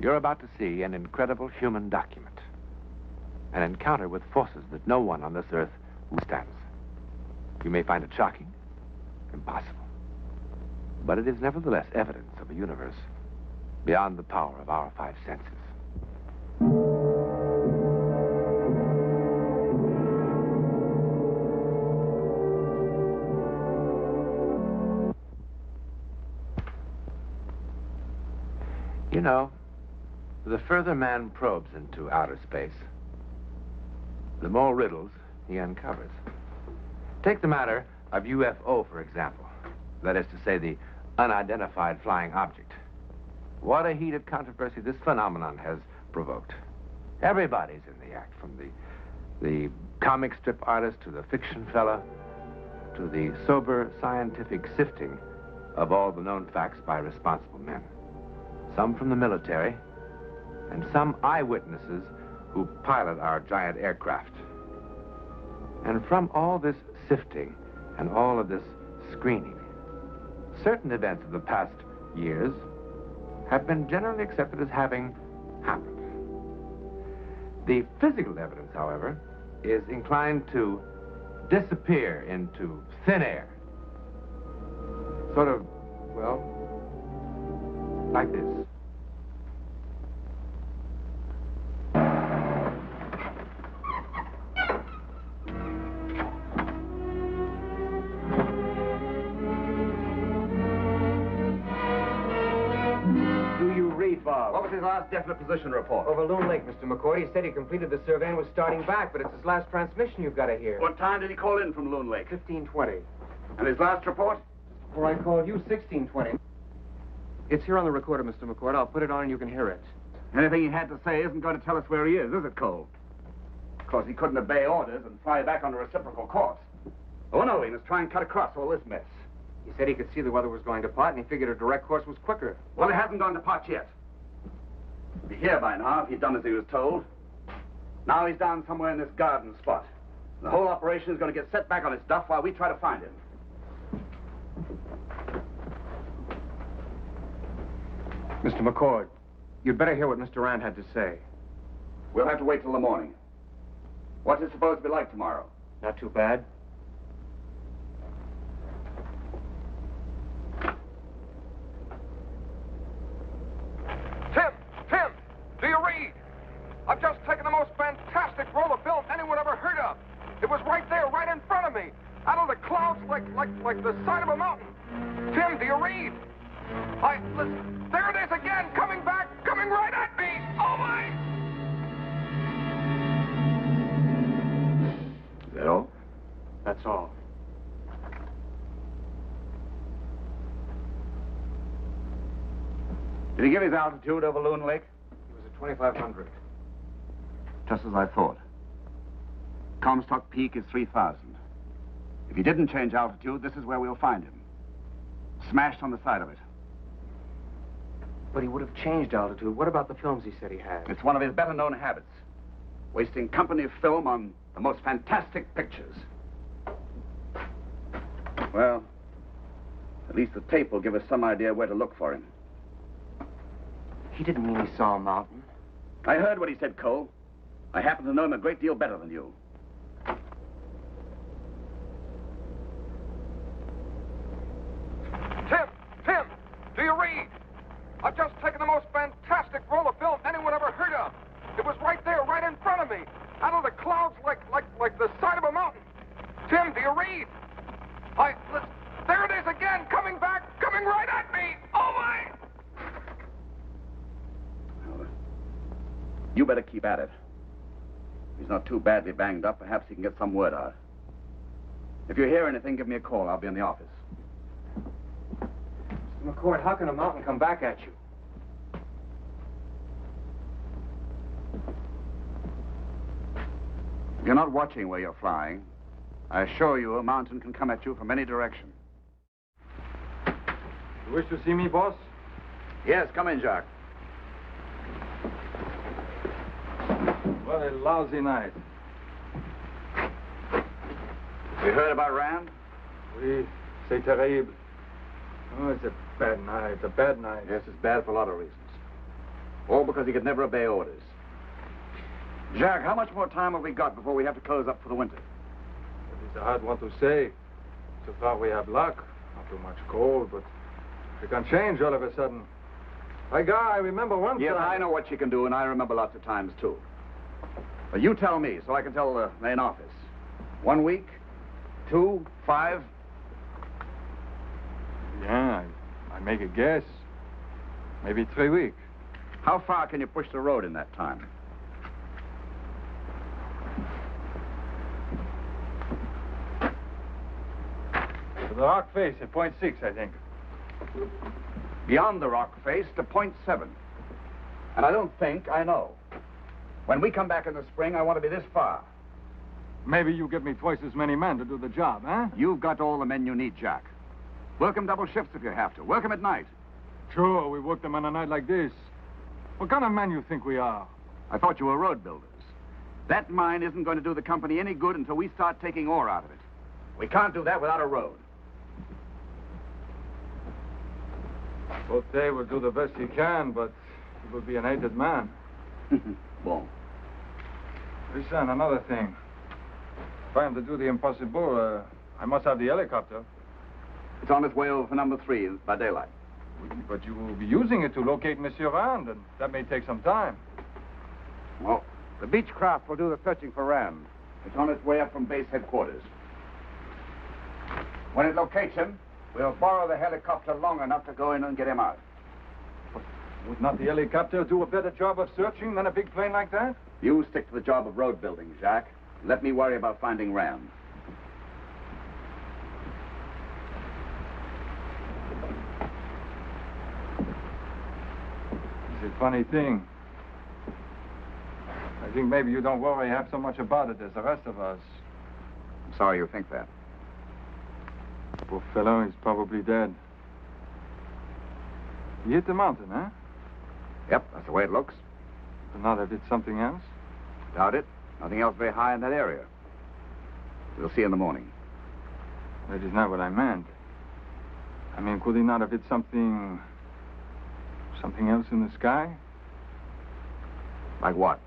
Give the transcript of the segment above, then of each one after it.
You're about to see an incredible human document. An encounter with forces that no one on this earth withstands. You may find it shocking, impossible. But it is nevertheless evidence of a universe beyond the power of our five senses. You know, the further man probes into outer space, the more riddles he uncovers. Take the matter of UFO, for example. That is to say, the unidentified flying object. What a heated controversy this phenomenon has provoked. Everybody's in the act, from the comic strip artist to the fiction fella to the sober scientific sifting of all the known facts by responsible men. Some from the military, and some eyewitnesses who pilot our giant aircraft. And from all this sifting and all of this screening, certain events of the past years have been generally accepted as having happened. The physical evidence, however, is inclined to disappear into thin air. Sort of, well, like this. What was his last definite position report? Over Loon Lake, Mr. McCord. He said he completed the survey and was starting back, but it's his last transmission you've got to hear. What time did he call in from Loon Lake? 15:20. And his last report? Before I called you, 16:20. It's here on the recorder, Mr. McCord. I'll put it on and you can hear it. Anything he had to say isn't going to tell us where he is it, Cole? Of course, he couldn't obey orders and fly back on a reciprocal course. Oh, no, he must try and cut across all this mess. He said he could see the weather was going to pot, and he figured a direct course was quicker. Well, it hasn't gone to pot yet. He'd be here by now if he'd done as he was told. Now he's down somewhere in this garden spot. The whole operation is going to get set back on its duff while we try to find him. Mr. McCord, you'd better hear what Mr. Rand had to say. We'll have to wait till the morning. What's it supposed to be like tomorrow? Not too bad. Tim, do you read? I've just taken the most fantastic roll of film anyone ever heard of. It was right there, right in front of me. Out of the clouds like the side of a mountain. Tim, do you read? Listen, there it is again, coming back, coming right at me. Oh, my! Is that all? That's all. Did he give his altitude over Loon Lake? It was at 2,500. Just as I thought. Comstock Peak is 3,000. If he didn't change altitude, this is where we'll find him. Smashed on the side of it. But he would have changed altitude. What about the films he said he had? It's one of his better-known habits. Wasting company film on the most fantastic pictures. Well, at least the tape will give us some idea where to look for him. He didn't mean he saw a mountain. I heard what he said, Cole. I happen to know him a great deal better than you. Tim, do you read? I've just taken the most fantastic roll of film anyone ever heard of. It was right there, right in front of me. Out of the clouds like the side of a mountain. Tim, do you read? Listen, there it is again, coming back, coming right at me. Oh, my! Well, you better keep at it. If he's not too badly banged up, perhaps he can get some word out. If you hear anything, give me a call. I'll be in the office. Mr. McCord, how can a mountain come back at you? If you're not watching where you're flying, I assure you a mountain can come at you from any direction. You wish to see me, boss? Yes, come in, Jacques. What a lousy night. You heard about Rand? Oui, c'est terrible. Oh, it's a bad night, a bad night. Yes, it's bad for a lot of reasons. All because he could never obey orders. Jack, how much more time have we got before we have to close up for the winter? It is a hard one to say. So far we have luck. Not too much cold, but it can change all of a sudden. My guy, I remember one Yeah, time. I know what you can do, and I remember lots of times, too. But you tell me, so I can tell the main office. 1 week? 2? 5? Yeah, I make a guess. Maybe 3 weeks. How far can you push the road in that time? To the rock face at .6, I think. Beyond the rock face to .7. And I don't think I know. When we come back in the spring, I want to be this far. Maybe you give me twice as many men to do the job, huh? You've got all the men you need, Jack. Work them double shifts if you have to. Work them at night. Sure, we work them on a night like this. What kind of men you think we are? I thought you were road builders. That mine isn't going to do the company any good until we start taking ore out of it. We can't do that without a road. Bote will do the best he can, but he will be an hated man. Bon. Listen, another thing. If I am to do the impossible, I must have the helicopter. It's on its way over for number 3 by daylight. But you will be using it to locate Monsieur Rand, and that may take some time. Well, the Beechcraft will do the searching for Rand. It's on its way up from base headquarters. When it locates him, we'll borrow the helicopter long enough to go in and get him out. Would not the helicopter do a better job of searching than a big plane like that? You stick to the job of road building, Jacques. Let me worry about finding Rand. It's a funny thing. I think maybe you don't worry half so much about it as the rest of us. I'm sorry you think that. Poor fellow, he's probably dead. He hit the mountain, huh? Yep, that's the way it looks. But not if it's something else? Doubt it. Nothing else very high in that area. We'll see in the morning. That is not what I meant. I mean, could he not have hit something else in the sky? Like what?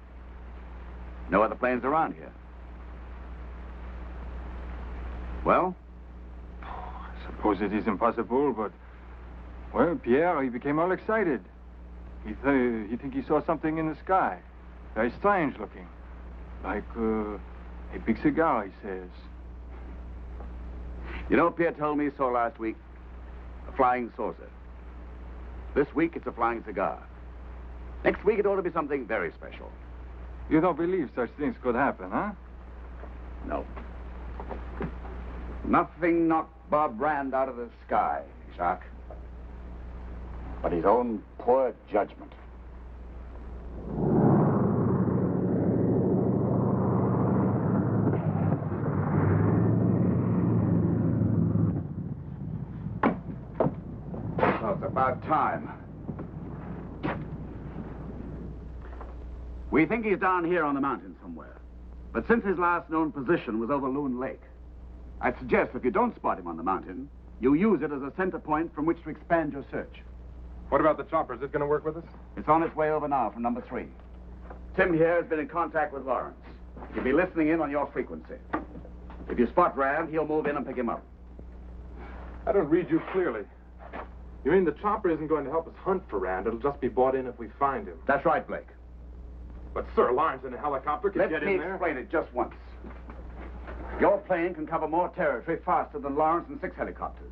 No other planes around here. Well? I suppose it is impossible, but... Well, Pierre, he became all excited. He think he saw something in the sky. Very strange looking. Like, a big cigar, he says. You know what Pierre told me he saw last week? A flying saucer. This week, it's a flying cigar. Next week, it ought to be something very special. You don't believe such things could happen, huh? No. Nothing knocked Bob Rand out of the sky, Jacques. But his own poor judgment. Well, it's about time. We think he's down here on the mountain somewhere. But since his last known position was over Loon Lake, I'd suggest if you don't spot him on the mountain, you use it as a center point from which to expand your search. What about the chopper? Is it going to work with us? It's on its way over now from number 3. Tim here has been in contact with Lawrence. He'll be listening in on your frequency. If you spot Rand, he'll move in and pick him up. I don't read you clearly. You mean the chopper isn't going to help us hunt for Rand? It'll just be brought in if we find him. That's right, Blake. But, sir, Lawrence in a helicopter can get Let in me there. explain it just once. Your plane can cover more territory faster than Lawrence and 6 helicopters.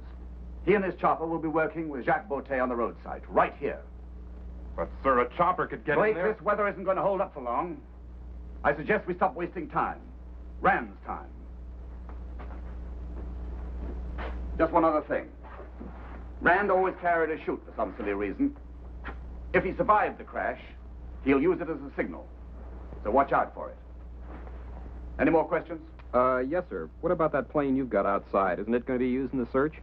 He and his chopper will be working with Jacques Botte on the roadside, right here. But, sir, a chopper could get Blake, in there. this weather isn't going to hold up for long. I suggest we stop wasting time. Rand's time. Just one other thing. Rand always carried a chute for some silly reason. If he survived the crash, he'll use it as a signal. So watch out for it. Any more questions? Yes, sir. What about that plane you've got outside? Isn't it going to be used in the search?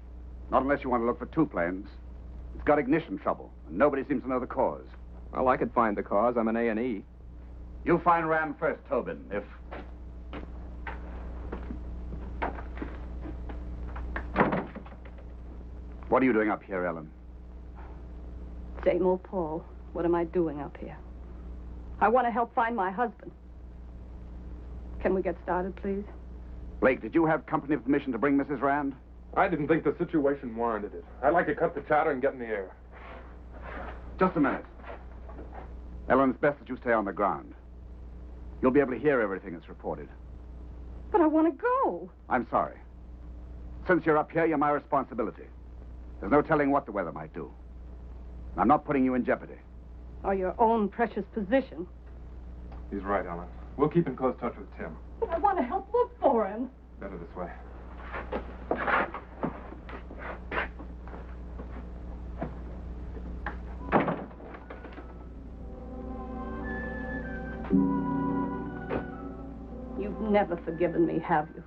Not unless you want to look for 2 planes. It's got ignition trouble, and nobody seems to know the cause. Well, I could find the cause. I'm an A&E. You find Ram first, Tobin, if... What are you doing up here, Ellen? Same old Paul. What am I doing up here? I want to help find my husband. Can we get started, please? Blake, did you have company permission to bring Mrs. Rand? I didn't think the situation warranted it. I'd like to cut the chatter and get in the air. Just a minute. Ellen, it's best that you stay on the ground. You'll be able to hear everything that's reported. But I want to go. I'm sorry. Since you're up here, you're my responsibility. There's no telling what the weather might do. And I'm not putting you in jeopardy. Or your own precious position. He's right, Ellen. We'll keep in close touch with Tim. But I want to help look for him. Better this way. You've never forgiven me, have you?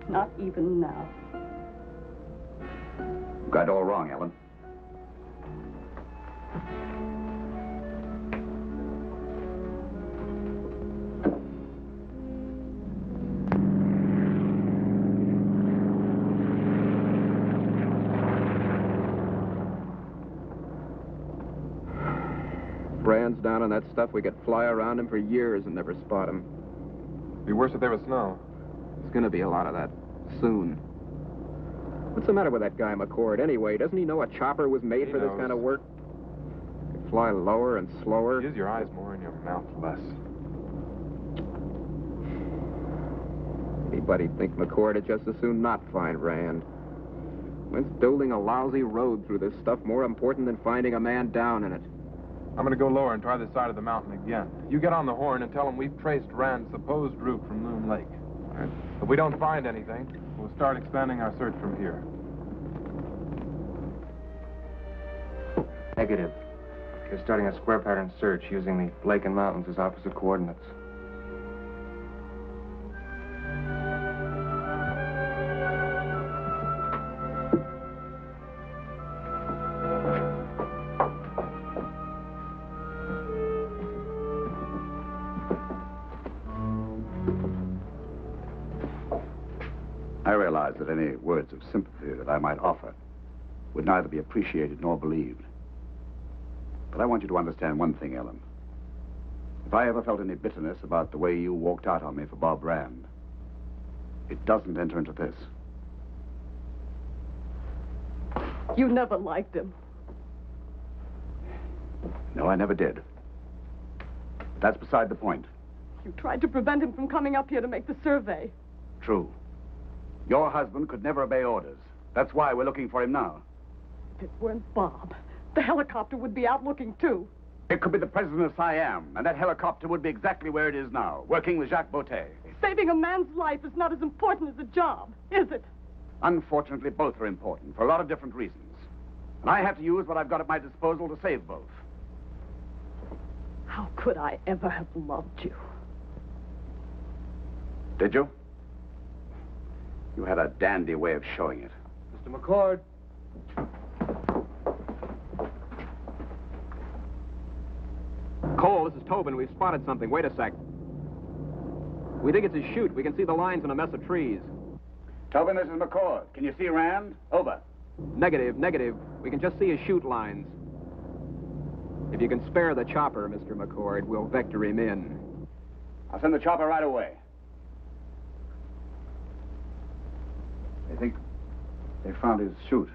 Not even now. You got it all wrong, Ellen. Brand's down on that stuff. We could fly around him for years and never spot him. Be worse if there was snow. There's gonna be a lot of that soon. What's the matter with that guy, McCord, anyway? Doesn't he know a chopper was made for this kind of work? Could fly lower and slower. Use your eyes more and your mouth less. Anybody'd think McCord had just as soon not find Rand. When's building a lousy road through this stuff more important than finding a man down in it? I'm going to go lower and try this side of the mountain again. You get on the horn and tell him we've traced Rand's supposed route from Loon Lake. Right. If we don't find anything, we'll start expanding our search from here. Negative. You're starting a square pattern search using the lake and mountains as opposite coordinates. I realize that any words of sympathy that I might offer would neither be appreciated nor believed. But I want you to understand one thing, Ellen. If I ever felt any bitterness about the way you walked out on me for Bob Rand, it doesn't enter into this. You never liked him. No, I never did. But that's beside the point. You tried to prevent him from coming up here to make the survey. True. Your husband could never obey orders. That's why we're looking for him now. If it weren't Bob, the helicopter would be out looking too. It could be the president of Siam, and that helicopter would be exactly where it is now, working with Jacques Boutet. Saving a man's life is not as important as a job, is it? Unfortunately, both are important for a lot of different reasons. And I have to use what I've got at my disposal to save both. How could I ever have loved you? Did you? You had a dandy way of showing it. Mr. McCord. Cole, this is Tobin. We've spotted something. Wait a sec. We think it's a chute. We can see the lines in a mess of trees. Tobin, this is McCord. Can you see Rand? Over. Negative, negative. We can just see his chute lines. If you can spare the chopper, Mr. McCord, we'll vector him in. I'll send the chopper right away. I think they found his chute.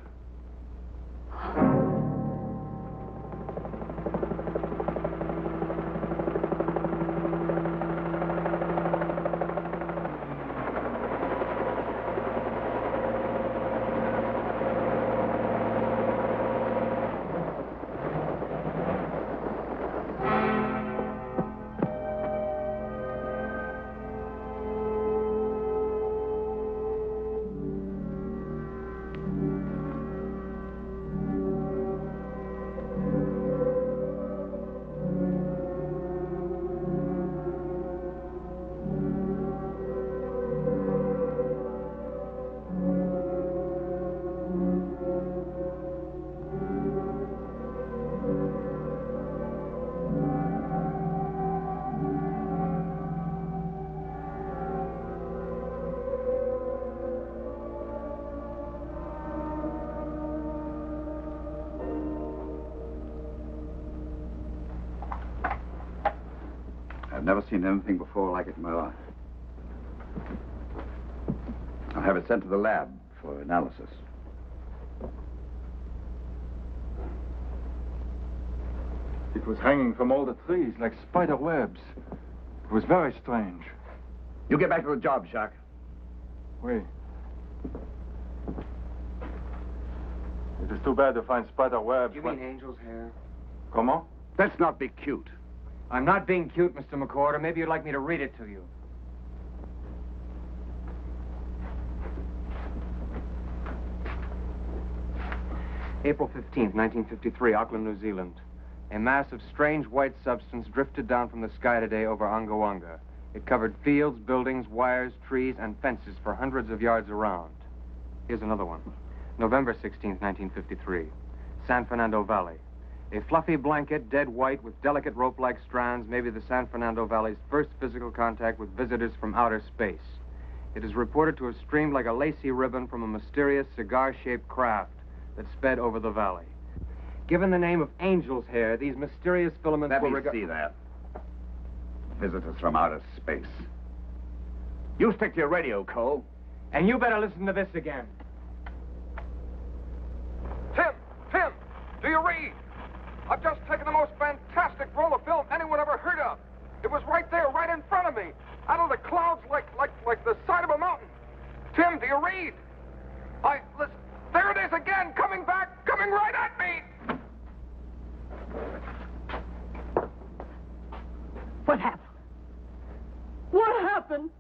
never seen anything before like it in my life. I'll have it sent to the lab for analysis. It was hanging from all the trees like spider webs. It was very strange. You get back to the job, Jacques. Oui. It is too bad to find spider webs. You mean angel's hair? Comment? Let's not be cute. I'm not being cute, Mr. McCord. Maybe you'd like me to read it to you. April 15th, 1953, Auckland, New Zealand. A mass of strange white substance drifted down from the sky today over Angawanga. It covered fields, buildings, wires, trees, and fences for hundreds of yards around. Here's another one. November 16th, 1953, San Fernando Valley. A fluffy blanket, dead white, with delicate rope-like strands, may be the San Fernando Valley's first physical contact with visitors from outer space. It is reported to have streamed like a lacy ribbon from a mysterious cigar-shaped craft that sped over the valley. Given the name of angel's hair, these mysterious filaments Let were me see that. Visitors from outer space. You stick to your radio, Cole. And you better listen to this again. Tim, do you read? I've just taken the most fantastic roll of film anyone ever heard of. It was right there, right in front of me, out of the clouds like the side of a mountain. Tim, do you read? Listen, there it is again, coming back, coming right at me. What happened? What happened?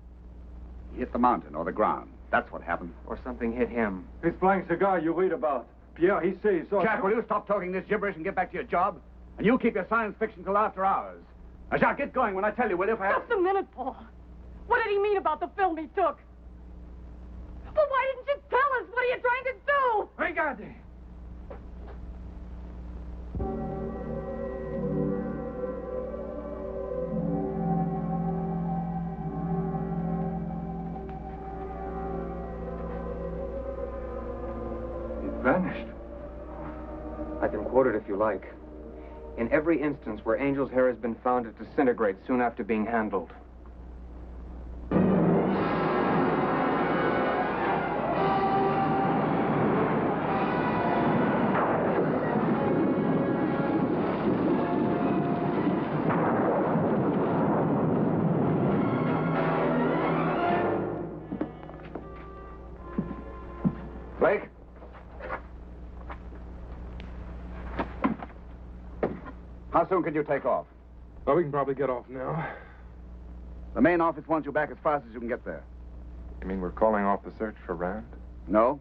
He hit the mountain or the ground. That's what happened. Or something hit him. This flying cigar you read about. Pierre, he says he saw... Jack, will you stop talking this gibberish and get back to your job? And you keep your science fiction till after hours. Now, Jacques, get going when I tell you, will you? Just a minute, Paul. What did he mean about the film he took? Well, why didn't you tell us? What are you trying to do? Regardez! Vanished. I can quote it if you like. In every instance where angel's hair has been found, it disintegrates soon after being handled. Blake? How soon can you take off? Well, we can probably get off now. The main office wants you back as fast as you can get there. You mean we're calling off the search for Rand? No.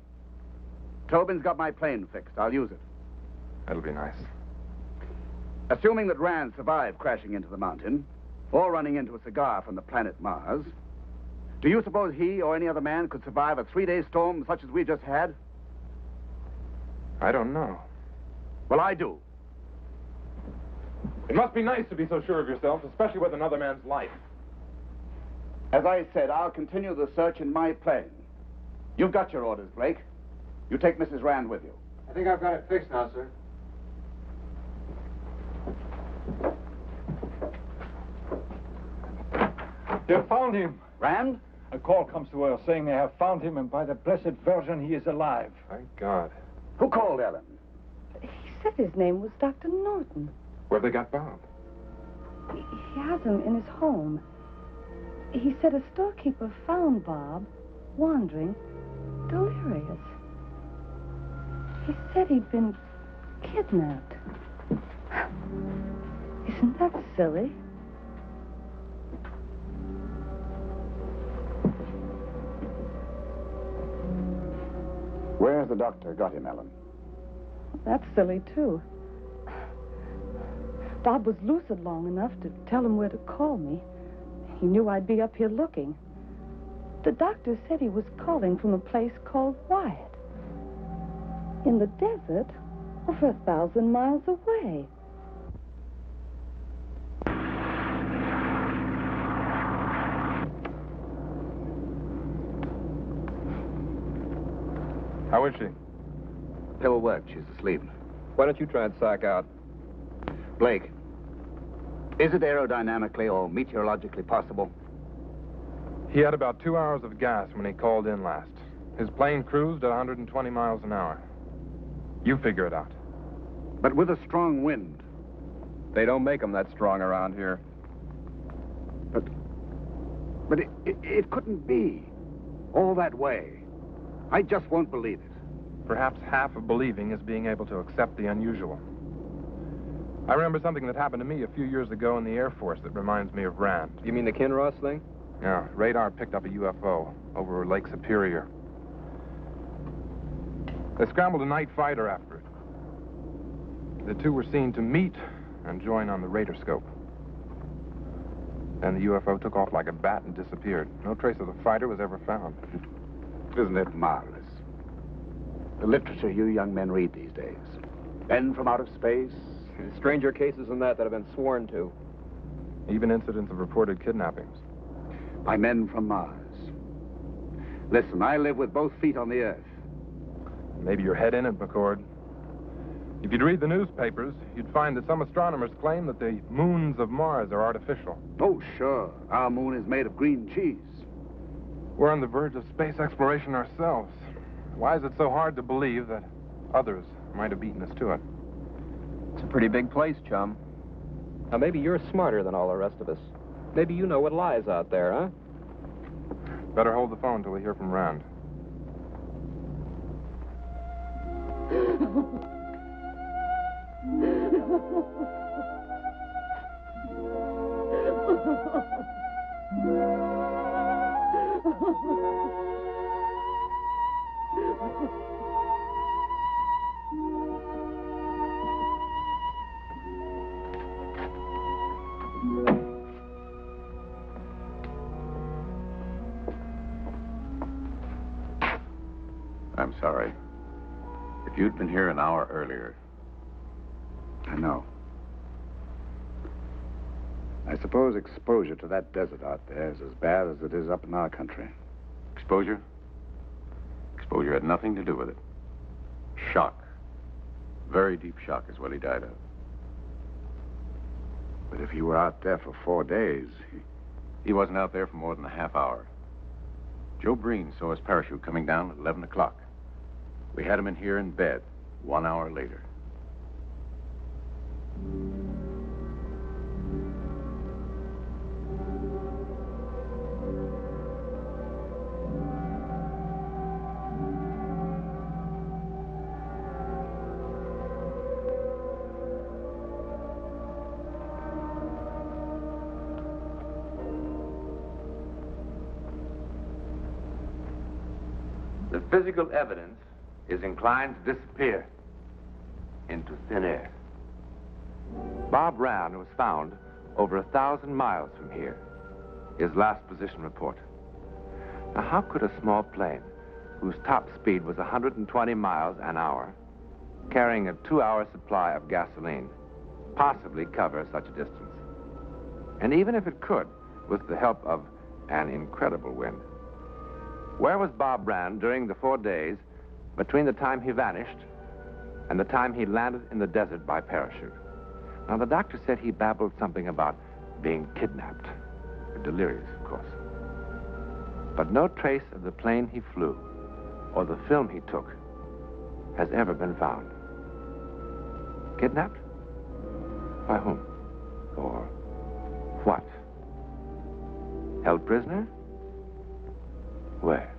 Tobin's got my plane fixed. I'll use it. That'll be nice. Assuming that Rand survived crashing into the mountain, or running into a cigar from the planet Mars, do you suppose he or any other man could survive a 3-day storm such as we just had? I don't know. Well, I do. It must be nice to be so sure of yourself, especially with another man's life. As I said, I'll continue the search in my plane. You've got your orders, Blake. You take Mrs. Rand with you. I think I've got it fixed now, sir. They have found him. Rand? A call comes to her saying they have found him, and by the Blessed Virgin, he is alive. Thank God. Who called Ellen? He said his name was Dr. Norton. Where'd they got Bob? He has him in his home. He said a storekeeper found Bob wandering, delirious. He said he'd been kidnapped. Isn't that silly? Where's the doctor got him, Ellen? That's silly, too. Bob was lucid long enough to tell him where to call me. He knew I'd be up here looking. The doctor said he was calling from a place called Wyatt. In the desert, over 1,000 miles away. How is she? Pill worked. She's asleep. Why don't you try and psych out? Blake, Is it aerodynamically or meteorologically possible? He had about 2 hours of gas when he called in last. His plane cruised at 120 miles an hour. You figure it out. But with a strong wind. They don't make them that strong around here. But it couldn't be. All that way. I just won't believe it. Perhaps half of believing is being able to accept the unusual. I remember something that happened to me a few years ago in the Air Force that reminds me of Rand. You mean the Kinross thing? Yeah, radar picked up a UFO over Lake Superior. They scrambled a night fighter after it. The two were seen to meet and join on the radarscope. Then the UFO took off like a bat and disappeared. No trace of the fighter was ever found. Isn't it marvelous? The literature you young men read these days. Men from outer space. Stranger cases than that have been sworn to. Even incidents of reported kidnappings. By men from Mars. Listen, I live with both feet on the earth. Maybe your head in it, McCord. If you'd read the newspapers, you'd find that some astronomers claim that the moons of Mars are artificial. Oh, sure. Our moon is made of green cheese. We're on the verge of space exploration ourselves. Why is it so hard to believe that others might have beaten us to it? It's a pretty big place, chum. Now, maybe you're smarter than all the rest of us. Maybe you know what lies out there, huh? Better hold the phone till we hear from Rand. I'm sorry. If you'd been here an hour earlier... I know. I suppose exposure to that desert out there is as bad as it is up in our country. Exposure? Exposure had nothing to do with it. Shock. Very deep shock is what he died of. But if he were out there for 4 days... He wasn't out there for more than a half hour. Joe Breen saw his parachute coming down at 11 o'clock. We had him in here in bed 1 hour later. The physical evidence is inclined to disappear into thin air. Bob Rand was found over 1,000 miles from here. His last position report. Now, how could a small plane, whose top speed was 120 miles an hour, carrying a 2-hour supply of gasoline, possibly cover such a distance? And even if it could, with the help of an incredible wind, where was Bob Rand during the 4 days between the time he vanished and the time he landed in the desert by parachute? Now, the doctor said he babbled something about being kidnapped. Delirious, of course. But no trace of the plane he flew or the film he took has ever been found. Kidnapped? By whom? Or what? Held prisoner? Where?